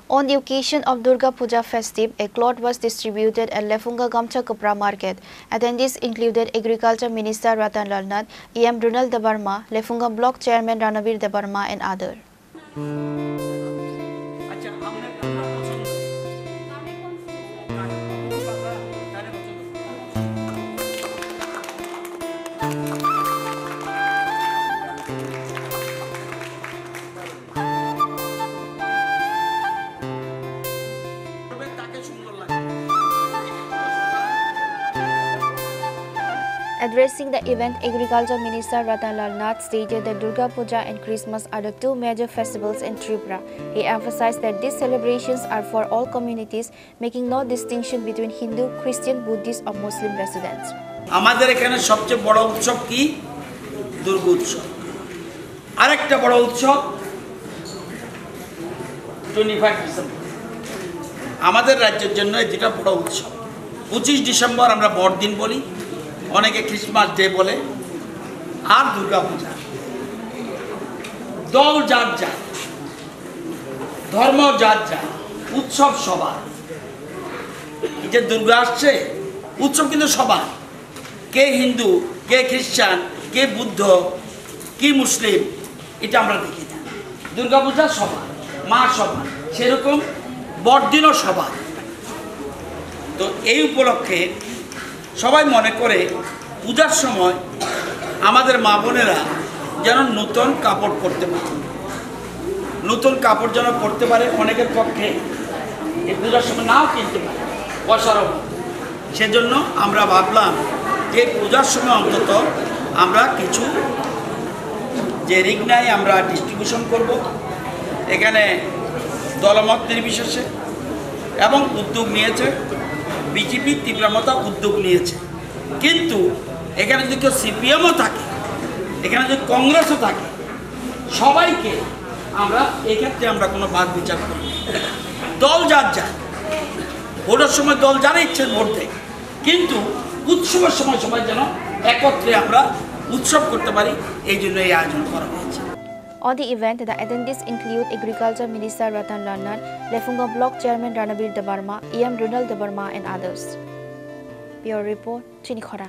On the occasion of Durga Puja festive, a cloth was distributed at Lefunga Gamcha Kapra market. Attendees included Agriculture Minister Ratan Lal Nath, EM Runal Debarma, Lefunga Block Chairman Ranavir Debarma and others. Addressing the event, Agriculture Minister Ratan Lal Nath stated that Durga Puja and Christmas are the two major festivals in Tripura. He emphasized that these celebrations are for all communities, making no distinction between Hindu, Christian, Buddhist or Muslim residents. আমাদের এখানে সবচেয়ে বড় উৎসব কি? দুর্গা উৎসব। আরেকটা বড় উৎসব 25 ডিসেম্বর। আমাদের রাজ্যের জন্য যেটা বড় উৎসব। 25 ডিসেম্বর আমরা বড়দিন বলি, অনেকে ক্রিসমাস ডে বলে, আর দুর্গা পূজা। দল যার যার, ধর্ম যার যার, উৎসব সবার। এই যে দুর্গা আসছে, উৎসব কিন্তু সবার। কে হিন্দু, কে খ্রিস্টান, কে বুদ্ধ, কি মুসলিম, এটা আমরা দেখি না। দুর্গা পূজা সবার, মা সবার, সেরকম বড়দিনও সবার। তো এই উপলক্ষে সবাই মনে করে পূজার সময় আমাদের মা বোনেরা যেন নতুন কাপড় পরতে পারে, নতুন কাপড় যেন পরতে পারে। অনেকের পক্ষে এই পূজার সময় নাও কিনতে পারে, পয়সার অভাব। সেজন্য আমরা ভাবলাম যে পূজার সময় অন্তত আমরা কিছু যে রিগনাই আমরা ডিস্ট্রিবিউশন করব, এখানে দলমত নির্বিশেষে, এবং উদ্যোগ নিয়েছে বিজেপি তীব্রমতা উদ্যোগ নিয়েছে। কিন্তু এখানে যদি কেউ সিপিএমও থাকে, এখানে যদি কংগ্রেসও থাকে, সবাইকে আমরা এক্ষেত্রে আমরা কোনো বাদ বিচার করি। দল যার যার, ভোটের সময় দল যারা ইচ্ছে ভোট দেয়, কিন্তু উৎসবের সময় সবাই যেন একত্রে আমরা উৎসব করতে পারি, এই জন্য এই আয়োজন করা হয়েছে। On the event, the attendees include Agriculture Minister Ratan Lal Nath, Lefunga Block Chairman Ranavir Debarma, EM Runal Debarma and others. Bureau Report, Chinikhora.